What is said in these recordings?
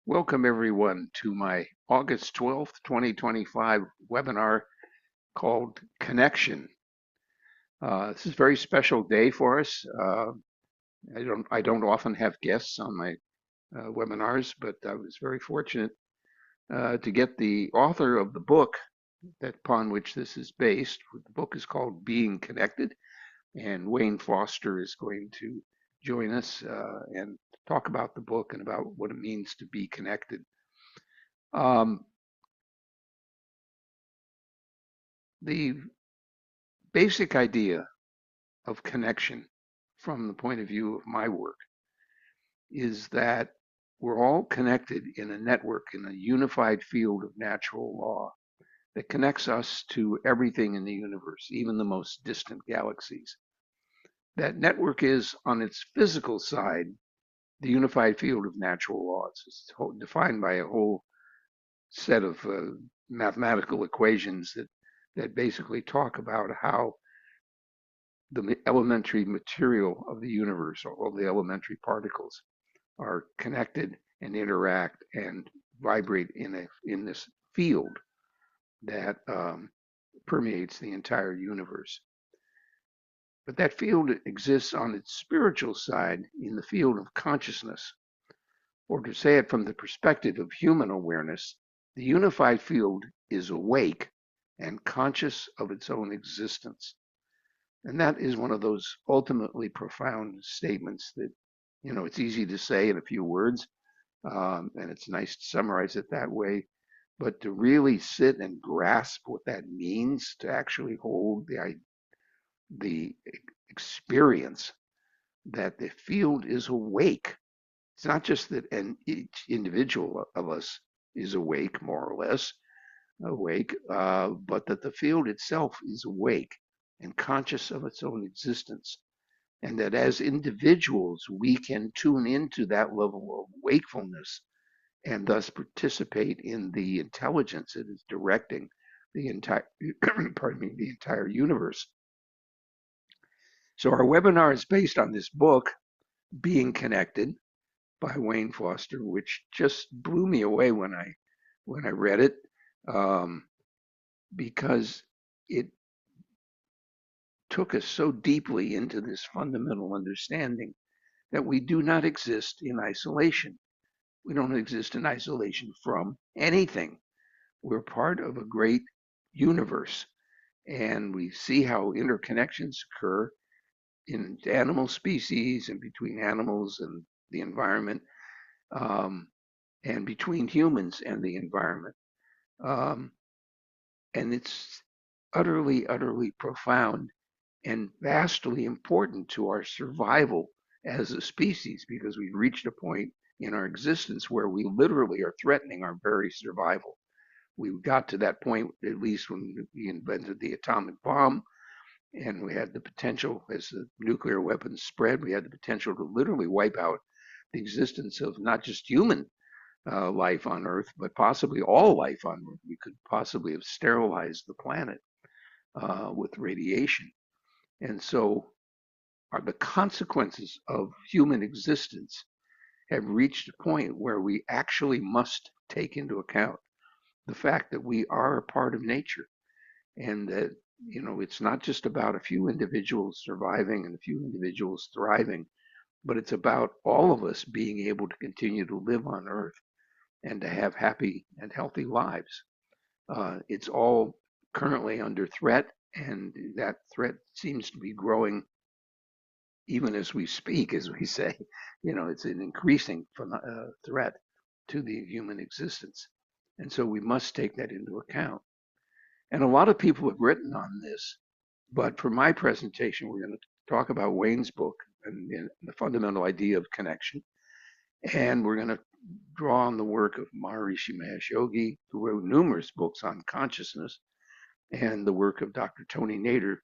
Welcome everyone to my August 12th, 2025 webinar called Connection. This is a very special day for us. I don't often have guests on my webinars, but I was very fortunate to get the author of the book upon which this is based. The book is called Being Connected, and Wayne Foster is going to join us and talk about the book and about what it means to be connected. Um, the basic idea of connection from the point of view of my work is that we're all connected in a network, in a unified field of natural law that connects us to everything in the universe, even the most distant galaxies. That network is, on its physical side, the unified field of natural laws. It's defined by a whole set of mathematical equations that basically talk about how the elementary material of the universe, all the elementary particles, are connected and interact and vibrate in this field that permeates the entire universe. But that field exists on its spiritual side in the field of consciousness, or to say it from the perspective of human awareness, the unified field is awake and conscious of its own existence. And that is one of those ultimately profound statements that, it's easy to say in a few words, and it's nice to summarize it that way. But to really sit and grasp what that means, to actually hold the experience that the field is awake. It's not just that each individual of us is awake, more or less awake, but that the field itself is awake and conscious of its own existence. And that as individuals, we can tune into that level of wakefulness and thus participate in the intelligence that is directing the entire, pardon me, the entire universe. So our webinar is based on this book, Being Connected, by Wayne Foster, which just blew me away when I read it, because it took us so deeply into this fundamental understanding that we do not exist in isolation. We don't exist in isolation from anything. We're part of a great universe, and we see how interconnections occur in animal species and between animals and the environment, um, and between humans and the environment. Um, and it's utterly, utterly profound and vastly important to our survival as a species, because we've reached a point in our existence where we literally are threatening our very survival. We got to that point, at least when we invented the atomic bomb, and we had the potential, as the nuclear weapons spread, we had the potential to literally wipe out the existence of not just human life on Earth, but possibly all life on Earth. We could possibly have sterilized the planet with radiation. And so the consequences of human existence have reached a point where we actually must take into account the fact that we are a part of nature, and that it's not just about a few individuals surviving and a few individuals thriving, but it's about all of us being able to continue to live on Earth and to have happy and healthy lives. It's all currently under threat, and that threat seems to be growing even as we speak, as we say. It's an increasing threat to the human existence. And so we must take that into account. And a lot of people have written on this, but for my presentation, we're going to talk about Wayne's book and the fundamental idea of connection. And we're going to draw on the work of Maharishi Mahesh Yogi, who wrote numerous books on consciousness, and the work of Dr. Tony Nader,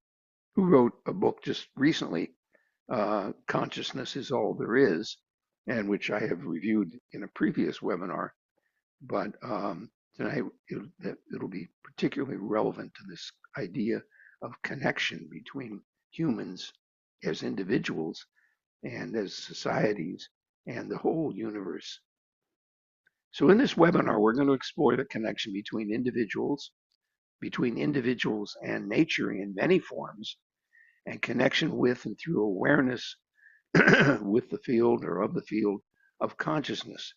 who wrote a book just recently, Consciousness is All There Is, and which I have reviewed in a previous webinar. But tonight it'll be particularly relevant to this idea of connection between humans as individuals and as societies and the whole universe. So in this webinar, we're going to explore the connection between individuals and nature in many forms, and connection with and through awareness with the field or of the field of consciousness.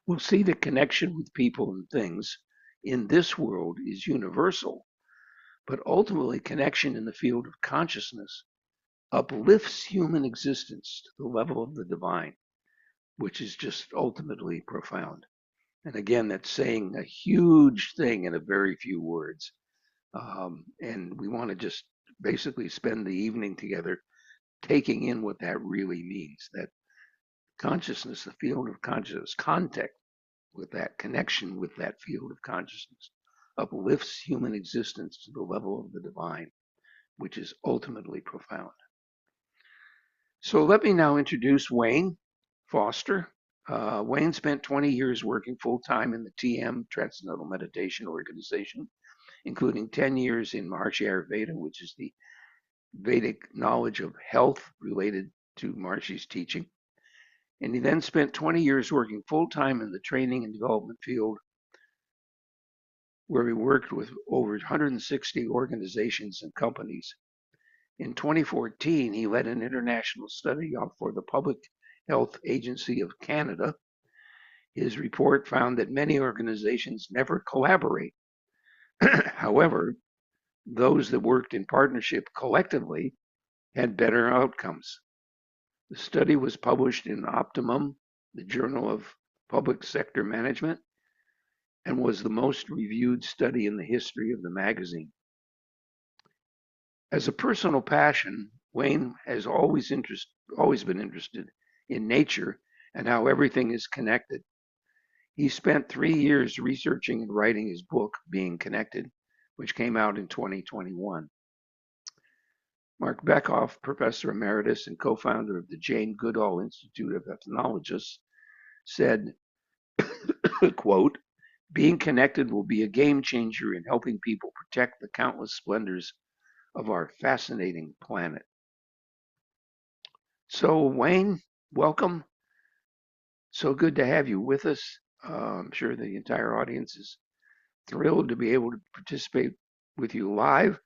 We'll see that connection with people and things in this world is universal, but ultimately connection in the field of consciousness uplifts human existence to the level of the divine, which is just ultimately profound. And again, that's saying a huge thing in a very few words. And we want to just basically spend the evening together taking in what that really means, that consciousness, the field of consciousness, contact with that connection with that field of consciousness uplifts human existence to the level of the divine, which is ultimately profound. So let me now introduce Wayne Foster. Wayne spent 20 years working full-time in the TM, Transcendental Meditation Organization, including 10 years in Maharishi Ayurveda, which is the Vedic knowledge of health related to Maharishi's teaching. And he then spent 20 years working full-time in the training and development field, where he worked with over 160 organizations and companies. In 2014, he led an international study for the Public Health Agency of Canada. His report found that many organizations never collaborate. However, those that worked in partnership collectively had better outcomes. The study was published in Optimum, the Journal of Public Sector Management, and was the most reviewed study in the history of the magazine. As a personal passion, Wayne has always been interested in nature and how everything is connected. He spent 3 years researching and writing his book, Being Connected, which came out in 2021. Mark Beckhoff, Professor Emeritus and co-founder of the Jane Goodall Institute of Ethnologists, said, quote, "Being connected will be a game changer in helping people protect the countless splendors of our fascinating planet." So Wayne, welcome. So good to have you with us. I'm sure the entire audience is thrilled to be able to participate with you live.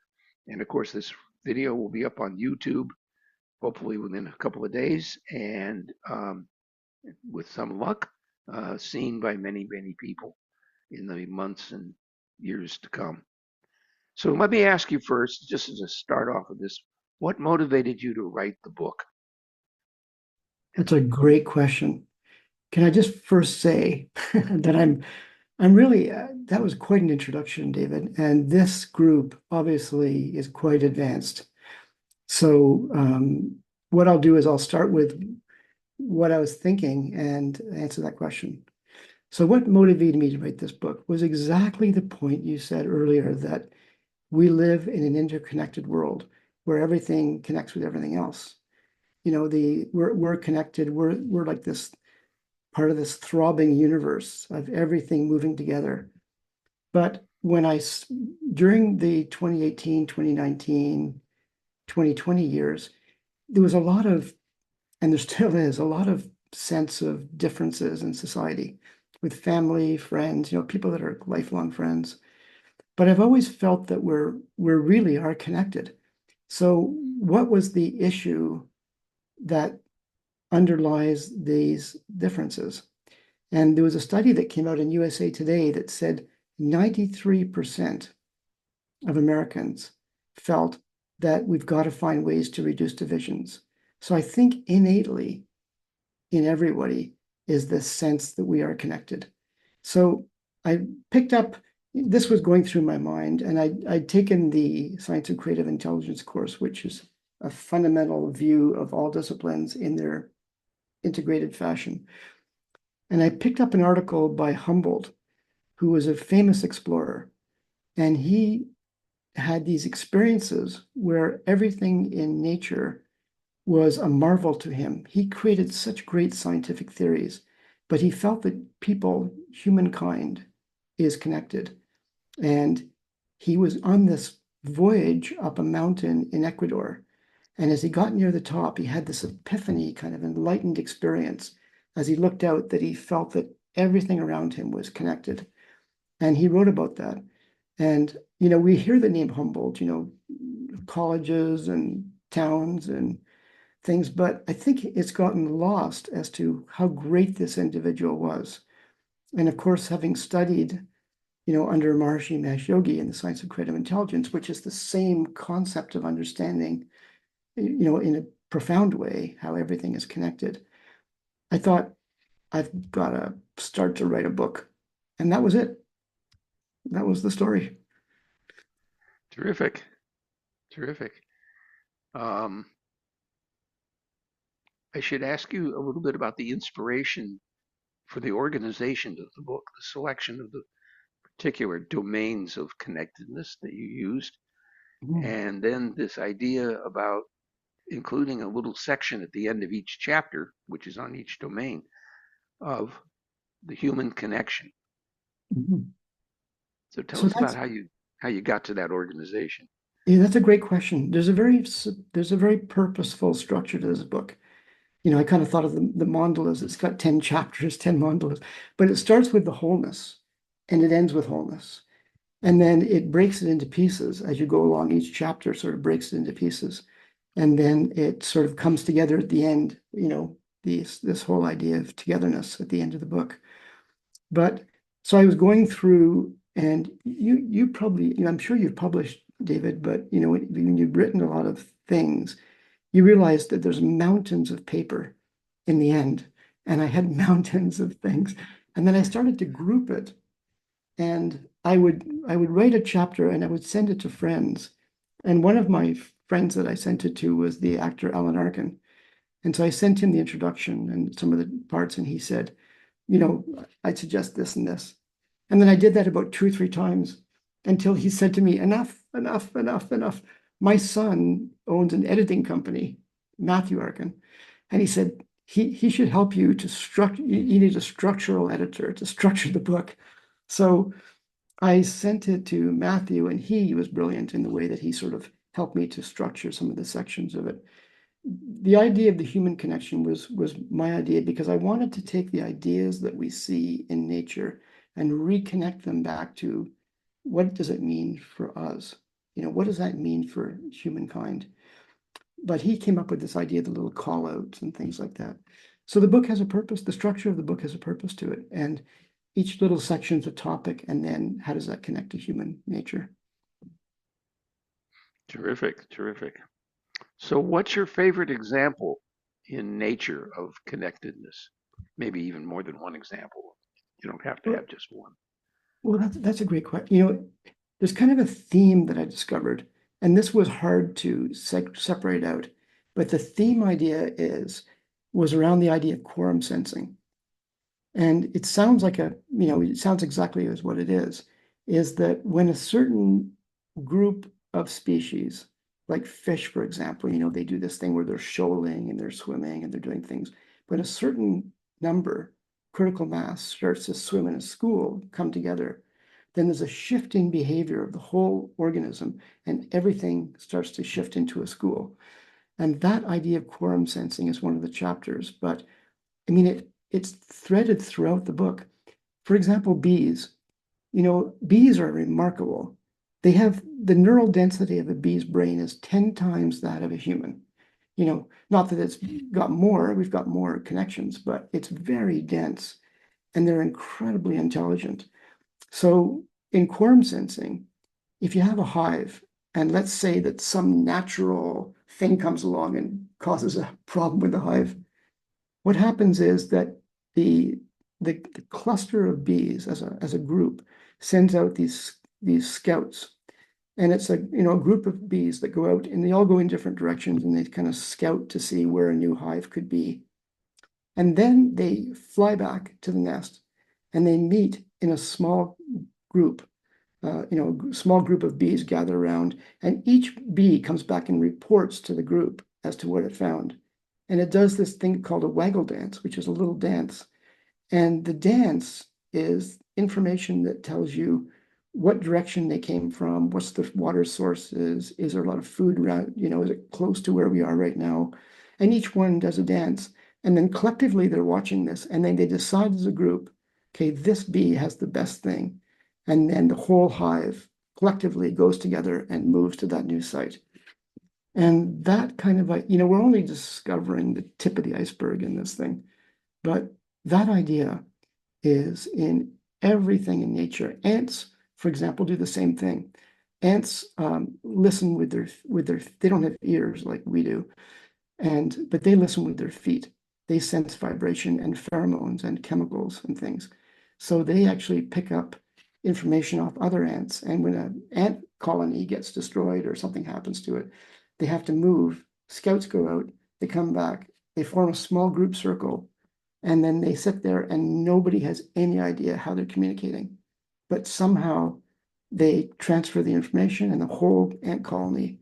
And of course, this video will be up on YouTube, hopefully within a couple of days, and with some luck, seen by many, many people in the months and years to come. So let me ask you first, just as a start off of this, what motivated you to write the book? That's a great question. Can I just first say that I'm really that was quite an introduction, David. And this group obviously is quite advanced. So what I'll do is I'll start with what I was thinking and answer that question. So what motivated me to write this book was exactly the point you said earlier, that we live in an interconnected world where everything connects with everything else. You know, we're connected. We're like this part of this throbbing universe of everything moving together. But during the 2018, 2019, 2020 years, there was a lot of, and there still is, a lot of sense of differences in society with family, friends, people that are lifelong friends. But I've always felt that we're really are connected. So what was the issue that underlies these differences? And there was a study that came out in USA Today that said 93% of Americans felt that we've got to find ways to reduce divisions. So I think innately in everybody is this sense that we are connected. So I picked up, this was going through my mind, and I'd taken the Science of Creative Intelligence course, which is a fundamental view of all disciplines in their integrated fashion. And I picked up an article by Humboldt, who was a famous explorer. And he had these experiences where everything in nature was a marvel to him. He created such great scientific theories, but he felt that humankind is connected. And he was on this voyage up a mountain in Ecuador. And as he got near the top, he had this epiphany, kind of enlightened experience as he looked out, that he felt that everything around him was connected. And he wrote about that. And, you know, we hear the name Humboldt, you know, colleges and towns and things, but I think it's gotten lost as to how great this individual was. And of course, having studied, you know, under Maharishi Mahesh Yogi in the science of creative intelligence, which is the same concept of understanding, you know, in a profound way, how everything is connected, I thought I've got to start to write a book. And that was it. That was the story. Terrific. Terrific. Um, I should ask you a little bit about the inspiration for the organization of the book, the selection of the particular domains of connectedness that you used, Mm. and then this idea about including a little section at the end of each chapter, which is on each domain, of the human connection. Mhm. So tell So us about that's how you got to that organization. yeah, that's a great question. There's a very purposeful structure to this book. You know, I kind of thought of the mandalas. It's got 10 chapters, 10 mandalas, but it starts with the wholeness and it ends with wholeness. And then it breaks it into pieces as you go along. Each chapter sort of breaks it into pieces. And then it sort of comes together at the end, you know, this whole idea of togetherness at the end of the book. But so I was going through, and you probably, you know, I'm sure you've published, David, but you know, when you've written a lot of things, you realize that there's mountains of paper in the end. And I had mountains of things. And then I started to group it. And I would write a chapter and I would send it to friends. And one of my friends that I sent it to was the actor Alan Arkin. And so I sent him the introduction and some of the parts, and he said, you know, I'd suggest this and this. And then I did that about 2 or 3 times until he said to me, enough, enough, enough, enough. My son owns an editing company, Matthew Arkin. And he said, he should help you to structure, you need a structural editor to structure the book. So I sent it to Matthew, and he was brilliant in the way that he sort of helped me to structure some of the sections of it. The idea of the human connection was my idea because I wanted to take the ideas that we see in nature and reconnect them back to what does it mean for us? You know, what does that mean for humankind? But he came up with this idea of the little call outs and things like that. So the book has a purpose. The structure of the book has a purpose to it. And each little section is a topic. And then how does that connect to human nature? Terrific, terrific. So what's your favorite example in nature of connectedness? Maybe even more than one example. You don't have to Well, have just one. well, that's a great question. You know, there's kind of a theme that I discovered, and this was hard to separate out. But the theme idea was around the idea of quorum sensing. And it sounds like you know, it sounds exactly as what it is that when a certain group of species, like fish, for example, you know, they do this thing where they're shoaling and they're swimming and they're doing things. When a certain number, critical mass, starts to swim in a school, come together, then there's a shift in behavior of the whole organism and everything starts to shift into a school. And that idea of quorum sensing is one of the chapters, but I mean, it's threaded throughout the book. For example, bees. You know, bees are remarkable. They have the neural density of a bee's brain is 10 times that of a human. You know, not that we've got more connections, but it's very dense and they're incredibly intelligent. So in quorum sensing, if you have a hive, and let's say that some natural thing comes along and causes a problem with the hive, what happens is that the the cluster of bees as a group sends out these scouts, and it's a a group of bees that go out and they all go in different directions and they kind of scout to see where a new hive could be, and then they fly back to the nest and they meet in a small group. A small group of bees gather around, and each bee comes back and reports to the group as to what it found. And it does this thing called a waggle dance, which is a little dance. And the dance is information that tells you what direction they came from, what's the water sources, is there a lot of food around, is it close to where we are right now? And each one does a dance. And then collectively they're watching this, and then they decide as a group, okay, this bee has the best thing. And then the whole hive collectively goes together and moves to that new site. And that kind of, we're only discovering the tip of the iceberg in this thing. But that idea is in everything in nature. Ants, for example, do the same thing. Ants listen with their they don't have ears like we do, but they listen with their feet. They sense vibration and pheromones and chemicals and things. So they actually pick up information off other ants. And when an ant colony gets destroyed or something happens to it, they have to move. Scouts go out, they come back, they form a small group circle, and then they sit there and nobody has any idea how they're communicating. But somehow they transfer the information and the whole ant colony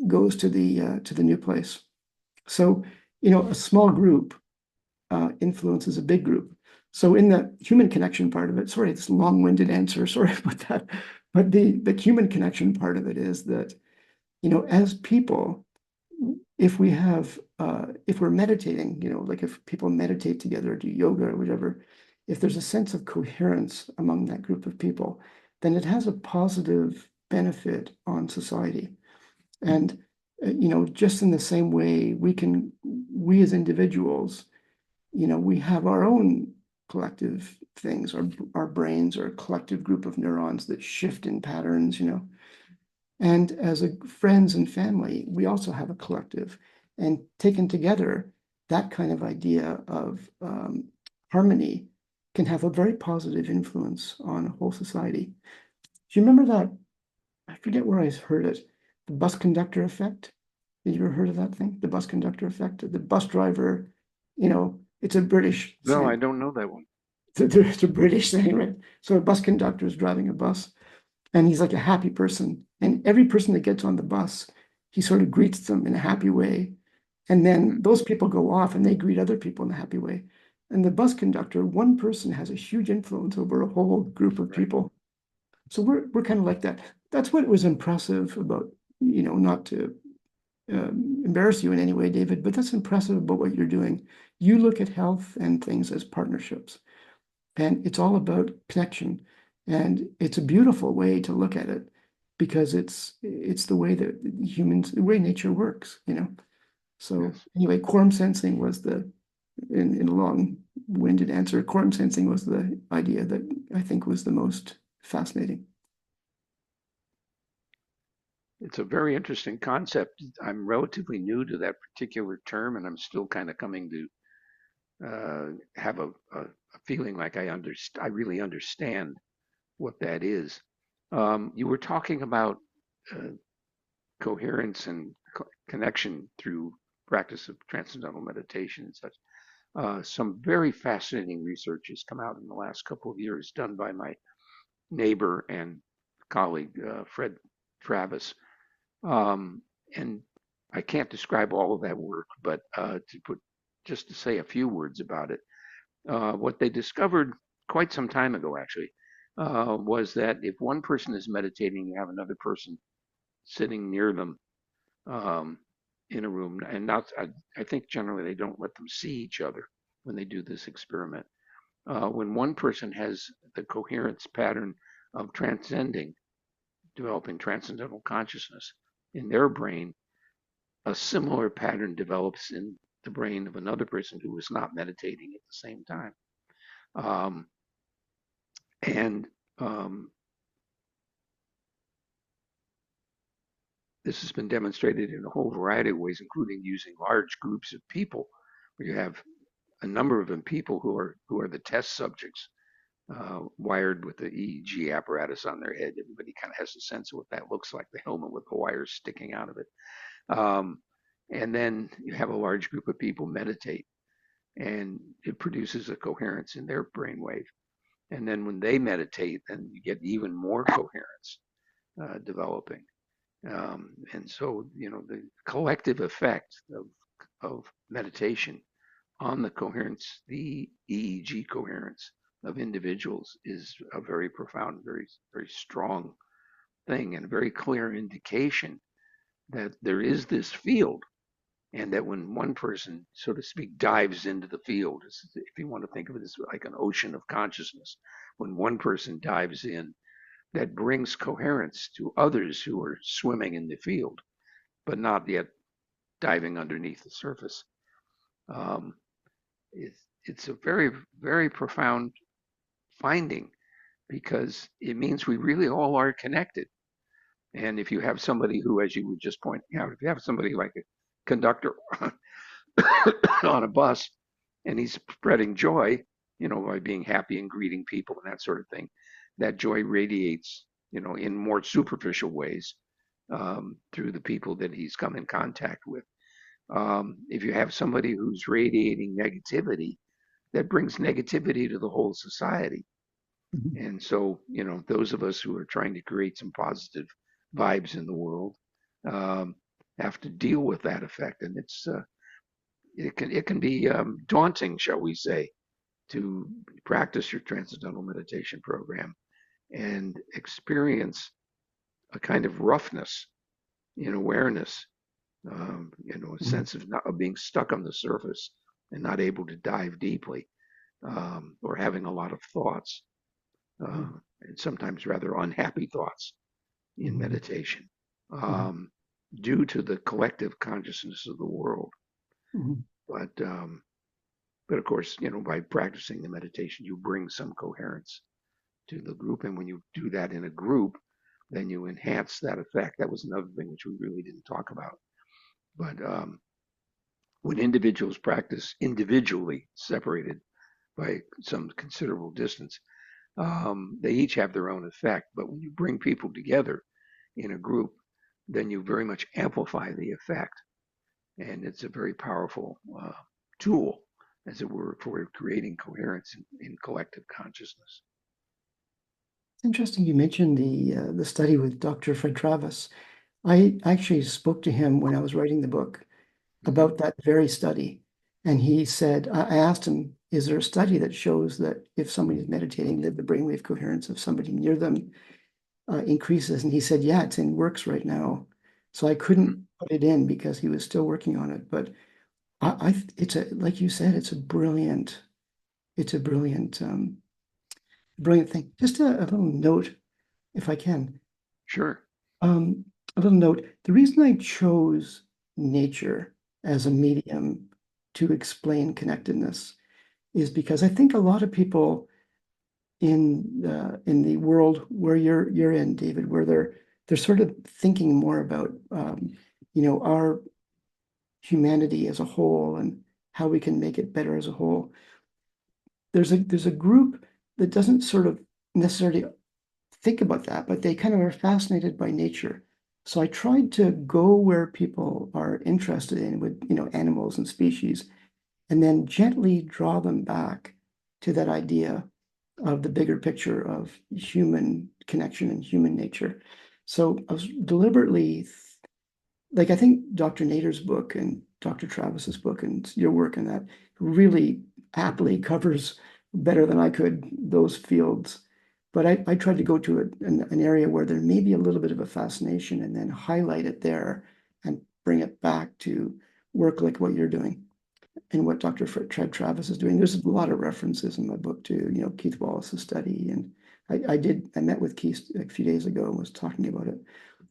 goes to the new place. So, a small group influences a big group. So in the human connection part of it, sorry, it's a long-winded answer, sorry about that. But the human connection part of it is that, as people, if we're meditating, like if people meditate together, do yoga or whatever, if there's a sense of coherence among that group of people, then it has a positive benefit on society. And just in the same way, we as individuals, we have our own collective things. Our brains are a collective group of neurons that shift in patterns. And as friends and family, we also have a collective. And taken together, that kind of idea of harmony can have a very positive influence on a whole society. Do you remember that? I forget where I heard it. The bus conductor effect. Did you ever heard of that thing? The bus conductor effect. The bus driver, it's a British No, I saying. don't know that one. It's a British saying, right? So a bus conductor is driving a bus and he's like a happy person. And every person that gets on the bus, he sort of greets them in a happy way. And then Mm, those people go off and they greet other people in a happy way. And the bus conductor, one person has a huge influence over a whole group of right. people. So we're kind of like that. That's what was impressive about, not to embarrass you in any way, David, but that's impressive about what you're doing. You look at health and things as partnerships, and it's all about connection. And it's a beautiful way to look at it because it's the way that the way nature works. So Yes. anyway, quorum sensing was in a long-winded answer, quorum sensing was the idea that I think was the most fascinating. It's a very interesting concept. I'm relatively new to that particular term, and I'm still kind of coming to have a feeling like I really understand what that is. You were talking about uh, coherence and connection through practice of transcendental meditation and such. Some very fascinating research has come out in the last couple of years, done by my neighbor and colleague Fred Travis. Um, and I can't describe all of that work, but just to say a few words about it, what they discovered quite some time ago, actually, was that if one person is meditating, you have another person sitting near them um, in a room, and not, I think generally they don't let them see each other when they do this experiment. When one person has the coherence pattern of transcending, developing transcendental consciousness in their brain, a similar pattern develops in the brain of another person who is not meditating at the same time. Um, and this has been demonstrated in a whole variety of ways, including using large groups of people, where you have a number of them people who are the test subjects, wired with the EEG apparatus on their head. Everybody kind of has a sense of what that looks like, the helmet with the wires sticking out of it. Um, and then you have a large group of people meditate, and it produces a coherence in their brainwave. And then when they meditate, then you get even more coherence developing. And so, the collective effect of meditation on the coherence, the EEG coherence of individuals is a very profound, very, very strong thing, and a very clear indication that there is this field and that when one person, so to speak, dives into the field, if you want to think of it as like an ocean of consciousness, when one person dives in, that brings coherence to others who are swimming in the field, but not yet diving underneath the surface. Um, it's a very, very profound finding because it means we really all are connected. And if you have somebody who, as you were just pointing out, if you have somebody like a conductor on a bus and he's spreading joy, by being happy and greeting people and that sort of thing, that joy radiates, in more superficial ways through the people that he's come in contact with. If you have somebody who's radiating negativity, that brings negativity to the whole society. Mhm. And so, those of us who are trying to create some positive vibes in the world um, have to deal with that effect, and it can be daunting, shall we say, to practice your transcendental meditation program and experience a kind of roughness in awareness, a Mhm. sense of being stuck on the surface and not able to dive deeply, or having a lot of thoughts, uh, Mhm. and sometimes rather unhappy thoughts in Mhm. meditation, Mhm. um, due to the collective consciousness of the world. Mhm. But of course, by practicing the meditation, you bring some coherence to the group, and when you do that in a group, then you enhance that effect. That was another thing which we really didn't talk about. But when individuals practice individually, separated by some considerable distance, they each have their own effect. But when you bring people together in a group, then you very much amplify the effect. And it's a very powerful tool, as it were, for creating coherence in collective consciousness. It's interesting you mentioned the study with Dr. Fred Travis. I actually spoke to him when I was writing the book Hmm. about that very study. And he said, I asked him, is there a study that shows that if somebody is meditating, that the brainwave coherence of somebody near them increases? And he said, yeah, it's in works right now. So I Hmm. couldn't put it in because he was still working on it. But it's a, like you said, it's a brilliant thing. Just a little note, if I can. Sure. Um, a little note. The reason I chose nature as a medium to explain connectedness is because I think a lot of people in the world where you're in, David, where they're sort of thinking more about our humanity as a whole and how we can make it better as a whole. There's a group that doesn't sort of necessarily think about that, but they kind of are fascinated by nature. So I tried to go where people are interested in with, animals and species, and then gently draw them back to that idea of the bigger picture of human connection and human nature. So I was deliberately, like, I think Dr. Nader's book and Dr. Travis's book and your work in that really aptly covers better than I could those fields. But I tried to go to an area where there may be a little bit of a fascination and then highlight it there and bring it back to work like what you're doing and what Dr. Fred Travis is doing. There's a lot of references in my book to, Keith Wallace's study. And I met with Keith a few days ago and was talking about it.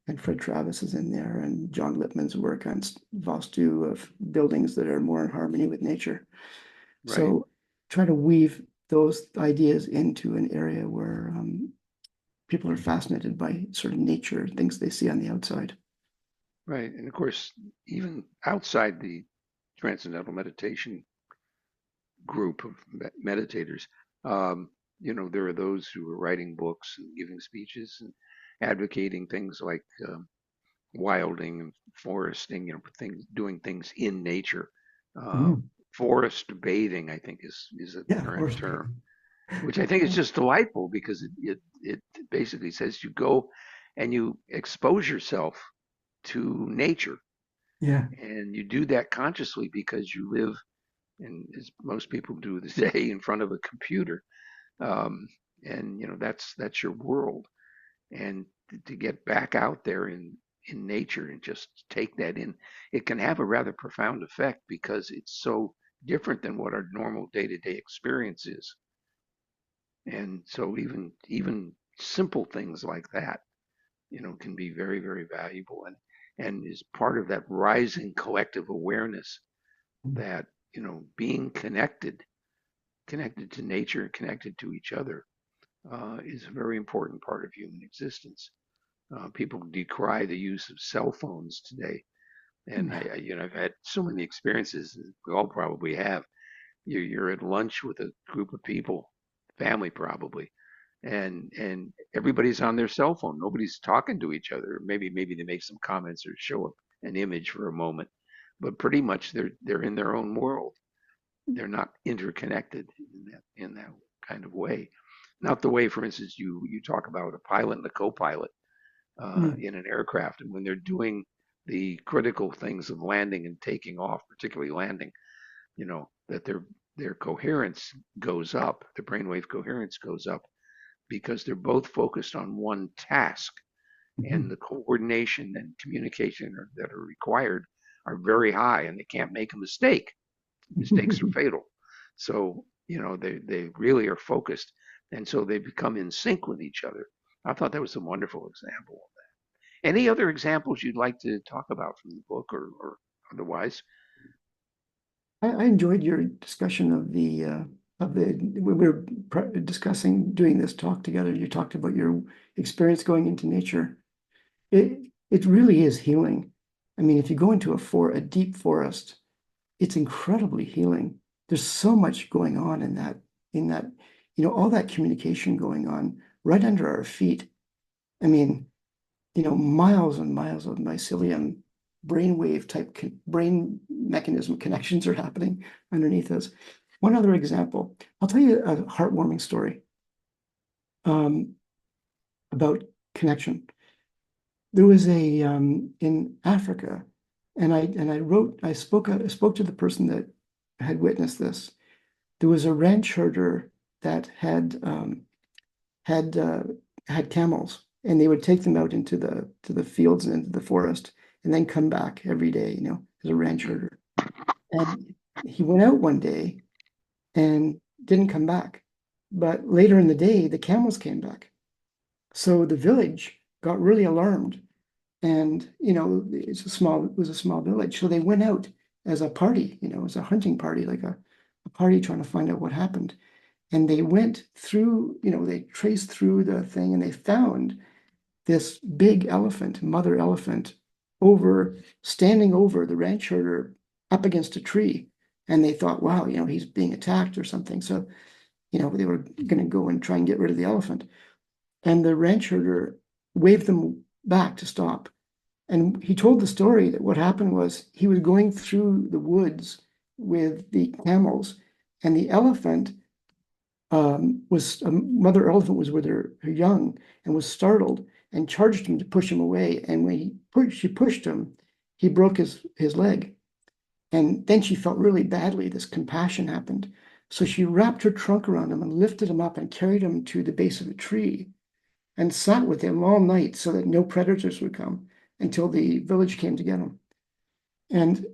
And Fred Travis is in there and John Lippman's work on Vastu of buildings that are more in harmony with nature. Right. So try to weave those ideas into an area where people are fascinated by sort of nature, things they see on the outside. Right. And of course, even outside the transcendental meditation group of meditators, um, there are those who are writing books and giving speeches and advocating things like wilding and foresting, doing things in nature. Uh, Mhm. Forest bathing, I think, is a Yeah, current forest term, bathing. which I think is just delightful because it basically says you go and you expose yourself to nature, Yeah, and you do that consciously because you live, and as most people do today, in front of a computer, um, and that's your world, and to get back out there in nature and just take that in, it can have a rather profound effect because it's so different than what our normal day-to-day experience is. And so even simple things like that, can be very, very valuable and is part of that rising collective awareness that, being connected to nature and connected to each other, is a very important part of human existence. People decry the use of cell phones today, and I've had so many experiences. We all probably have. You're at lunch with a group of people, family probably, and everybody's on their cell phone. Nobody's talking to each other. Maybe they make some comments or show up an image for a moment, but pretty much they're in their own world. They're not interconnected in that kind of way. Not the way, for instance, you talk about a pilot and a co-pilot Mm. in an aircraft, and when they're doing the critical things of landing and taking off, particularly landing, that their coherence goes up, their brainwave coherence goes up because they're both focused on one task, and the coordination and communication that are required are very high, and they can't make a mistake. Mistakes are fatal. So, they really are focused, and so they become in sync with each other. I thought that was a wonderful example. Any other examples you'd like to talk about from the book or otherwise? I enjoyed your discussion of the when we were discussing doing this talk together. You talked about your experience going into nature. It really is healing. I mean, if you go into a deep forest, it's incredibly healing. There's so much going on in that, all that communication going on right under our feet. I mean, miles and miles of mycelium brainwave type brain mechanism connections are happening underneath us. One other example, I'll tell you a heartwarming story um, about connection. There was a in Africa, and I spoke to the person that had witnessed this. There was a ranch herder that had had camels, and they would take them out into the fields and into the forest, and then come back every day, as a ranch Mm. herder. And he went out one day and didn't come back. But later in the day, the camels came back. So the village got really alarmed. And, it was a small village. So they went out as a party, as a hunting party, like a party trying to find out what happened. And they went through, they traced through the thing and they found this big elephant, mother elephant, standing over the ranch herder up against a tree. And they thought, wow, he's being attacked or something. So, they were going to go and try and get rid of the elephant. And the ranch herder waved them back to stop. And he told the story that what happened was he was going through the woods with the camels, and the elephant was a mother elephant was with her young and was startled and charged him to push him away. And when she pushed him, he broke his leg. And then she felt really badly. This compassion happened. So she wrapped her trunk around him and lifted him up and carried him to the base of a tree and sat with him all night so that no predators would come until the village came to get him. And,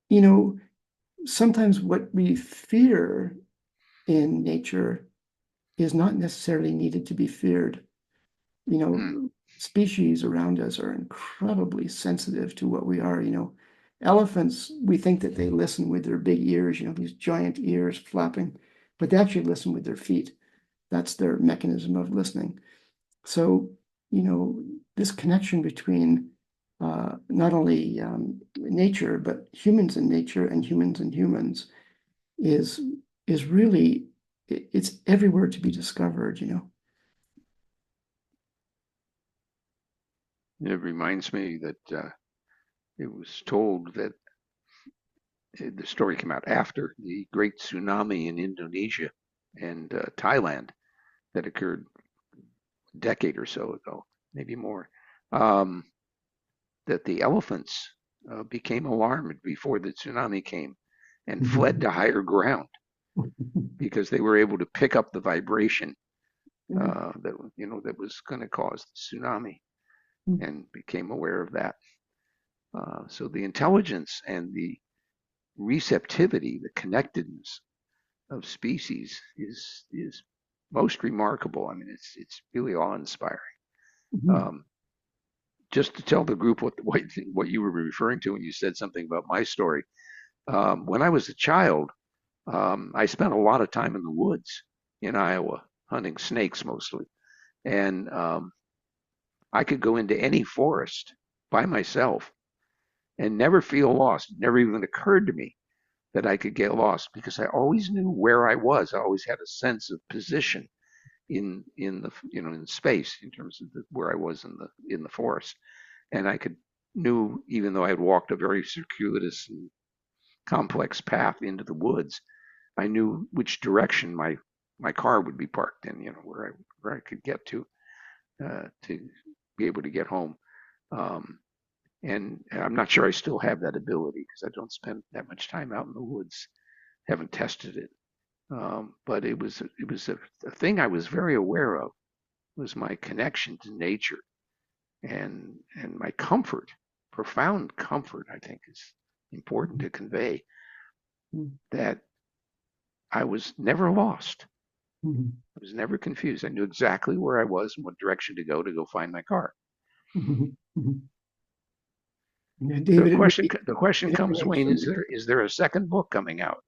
you know, sometimes what we fear in nature is not necessarily needed to be feared. Mm. Species around us are incredibly sensitive to what we are. Elephants, we think that they listen with their big ears, these giant ears flapping, but they actually listen with their feet. That's their mechanism of listening. So, this connection between not only nature, but humans and nature and humans is is really it's everywhere to be discovered. It reminds me that it was told that the story came out after the great tsunami in Indonesia and Thailand that occurred a decade or so ago, maybe more, um, that the elephants became alarmed before the tsunami came and fled to higher ground because they were able to pick up the vibration that was going to cause the tsunami. Mm. and became aware of that. So the intelligence and the receptivity, the connectedness of species is most remarkable. I mean, it's really awe-inspiring. Mhm. Um, just to tell the group what you were referring to when you said something about my story. When I was a child, I spent a lot of time in the woods in Iowa, hunting snakes mostly, and I could go into any forest by myself and never feel lost. It never even occurred to me that I could get lost because I always knew where I was. I always had a sense of position in the in space in terms of where I was in the forest, and I could knew even though I had walked a very circuitous and complex path into the woods, I knew which direction my car would be parked in. Where I could get to be able to get home. Um, and I'm not sure I still have that ability because I don't spend that much time out in the woods. Haven't tested it. But it was a thing I was very aware of was my connection to nature and my comfort, profound comfort. I think is important to convey Mhm. that I was never lost. Mhm. I was never confused. I knew exactly where I was and what direction to go find my car. Mhm. Mhm. Yeah, So David, it really, the question it comes, emanates Wayne, from you. is there a second book coming out?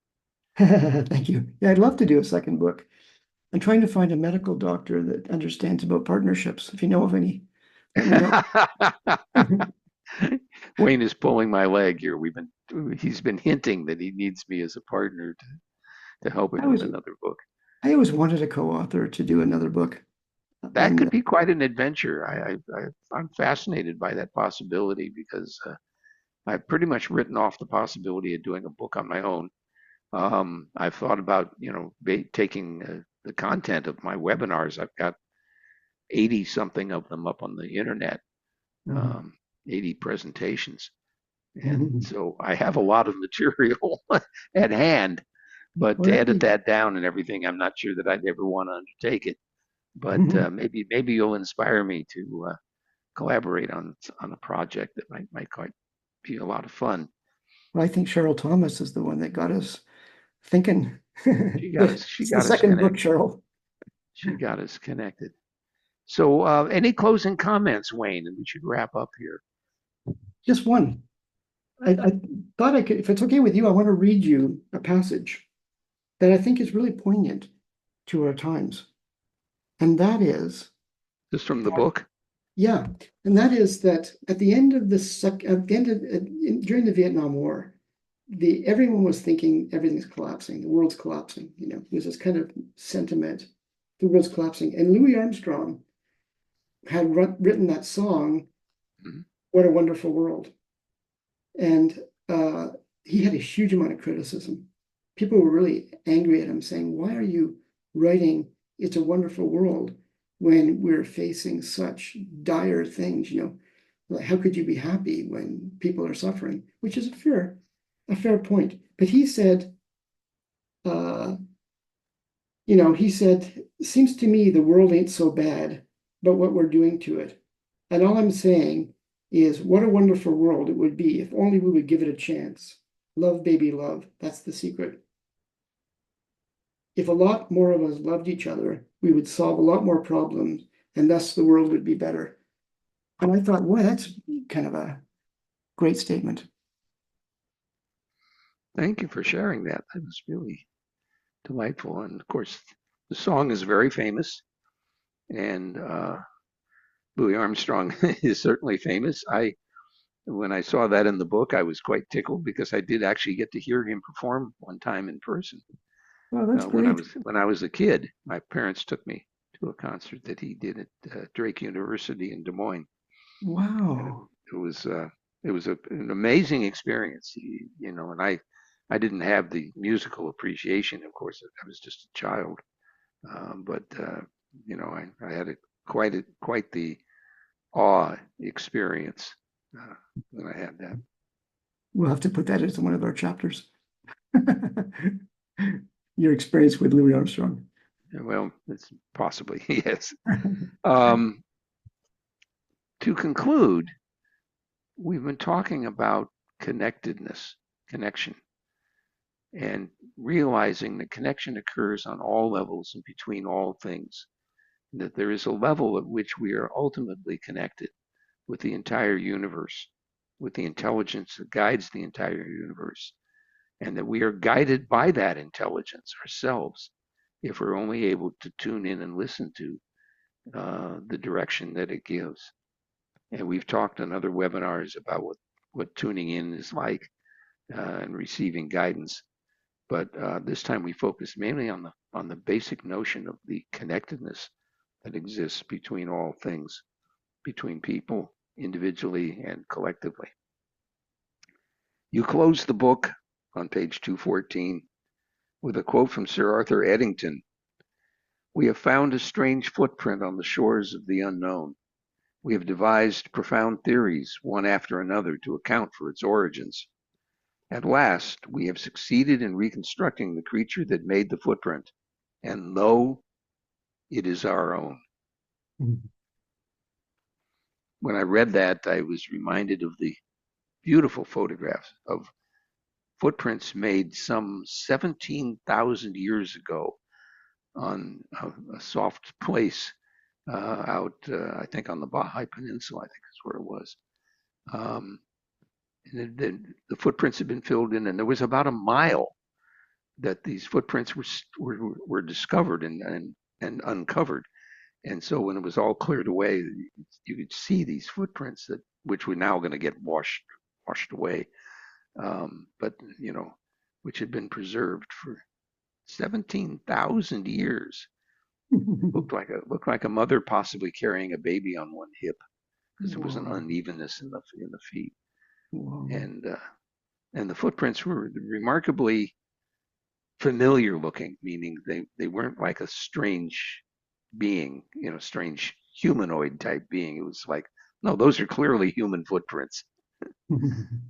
Thank you. Yeah, I'd love to do a second book. I'm trying to find a medical doctor that understands about partnerships. If you know of any, let me know. Wayne is pulling my leg here. He's been hinting that he needs me as a partner to help I him with was another book. I always wanted a co-author to do another book, That and could be quite an adventure. I'm fascinated by that possibility because I've pretty much written off the possibility of doing a book on my own. I've thought about, taking the content of my webinars. I've got 80 something of them up on the internet, Mhm. um, 80 presentations. And Mhm. so I have a lot of material at hand, but Well, to that'd edit be that down and everything, I'm not sure that I'd ever want to undertake it. But Mhm. maybe you'll inspire me to collaborate on a project that might quite be a lot of fun. Well, I think Cheryl Thomas is the one that got us thinking. She It's the got us second book, connected. Cheryl. She got us connected. So, any closing comments, Wayne? And we should wrap up here. Just one. I thought I could, if it's okay with you, I want to read you a passage that I think is really poignant to our times. And that is, Just from the book. yeah, and that is that at the end of the sec, at the end of during the Vietnam War, the everyone was thinking everything's collapsing, the world's collapsing. There's this kind of sentiment, the world's collapsing. And Louis Armstrong had written that song, Mhm. "What a Wonderful World," and he had a huge amount of criticism. People were really angry at him, saying, "Why are you writing It's a Wonderful World when we're facing such dire things? Like, how could you be happy when people are suffering?" Which is a fair point. But he said, uh, he said, "Seems to me the world ain't so bad, but what we're doing to it. And all I'm saying is, what a wonderful world it would be if only we would give it a chance. Love, baby, love. That's the secret. If a lot more of us loved each other, we would solve a lot more problems, and thus the world would be better." And I thought, boy, that's kind of a great statement. Thank you for sharing that. That was really delightful. And of course, the song is very famous, and Louis Armstrong is certainly famous. When I saw that in the book, I was quite tickled because I did actually get to hear him perform one time in person. Well, that's When I great. was when I was a kid, my parents took me to a concert that he did at Drake University in Des Moines, and Wow. it was an amazing experience. And I didn't have the musical appreciation. Of course, I was just a child, but I had quite the awe experience when I had that. We'll have to put that as one of our chapters. Your experience with Louis Armstrong. Well, it's possibly yes. Um, to conclude, we've been talking about connectedness, connection, and realizing that connection occurs on all levels and between all things, that there is a level at which we are ultimately connected with the entire universe, with the intelligence that guides the entire universe, and that we are guided by that intelligence ourselves if we're only able to tune in and listen to the direction that it gives. And we've talked on other webinars about what tuning in is like and receiving guidance. But this time we focus mainly on the basic notion of the connectedness that exists between all things, between people, individually and collectively. You close the book on page 214 with a quote from Sir Arthur Eddington. We have found a strange footprint on the shores of the unknown. We have devised profound theories, one after another, to account for its origins. At last, we have succeeded in reconstructing the creature that made the footprint, and lo, it is our own. When I read that, I was reminded of the beautiful photographs of footprints made some 17,000 years ago on a soft place out, I think, on the Baha'i Peninsula, I think is where it was. Um, and the footprints had been filled in, and there was about a mile that these footprints were discovered and uncovered. And so when it was all cleared away, you could see these footprints that which were now going to get washed away, but which had been preserved for 17,000 years. Looked like a mother possibly carrying a baby on one hip because there was an unevenness in the feet. Wow. And the footprints were remarkably familiar looking, meaning they weren't like a strange being, strange humanoid type being. It was like, no, those are clearly human footprints.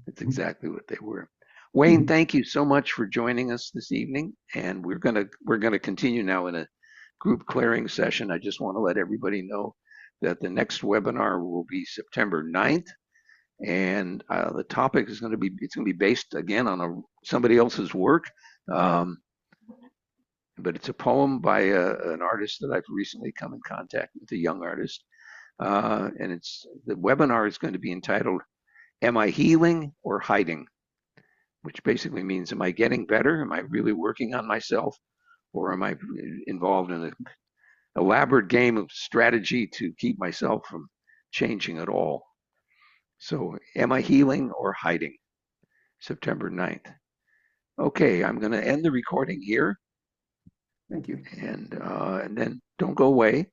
That's exactly what they were. Wayne, thank you so much for joining us this evening, and we're gonna continue now in a group clearing session. I just want to let everybody know that the next webinar will be September 9th, and the topic is going to be based again on somebody else's work, but it's a poem by an artist that I've recently come in contact with, a young artist, and the webinar is going to be entitled "Am I Healing or Hiding?" Which basically means, am I getting better? Am I really working on myself? Or am I involved in an elaborate game of strategy to keep myself from changing at all? So, am I healing or hiding? September 9th. Okay, I'm going to end the recording here. Thank you. And then don't go away.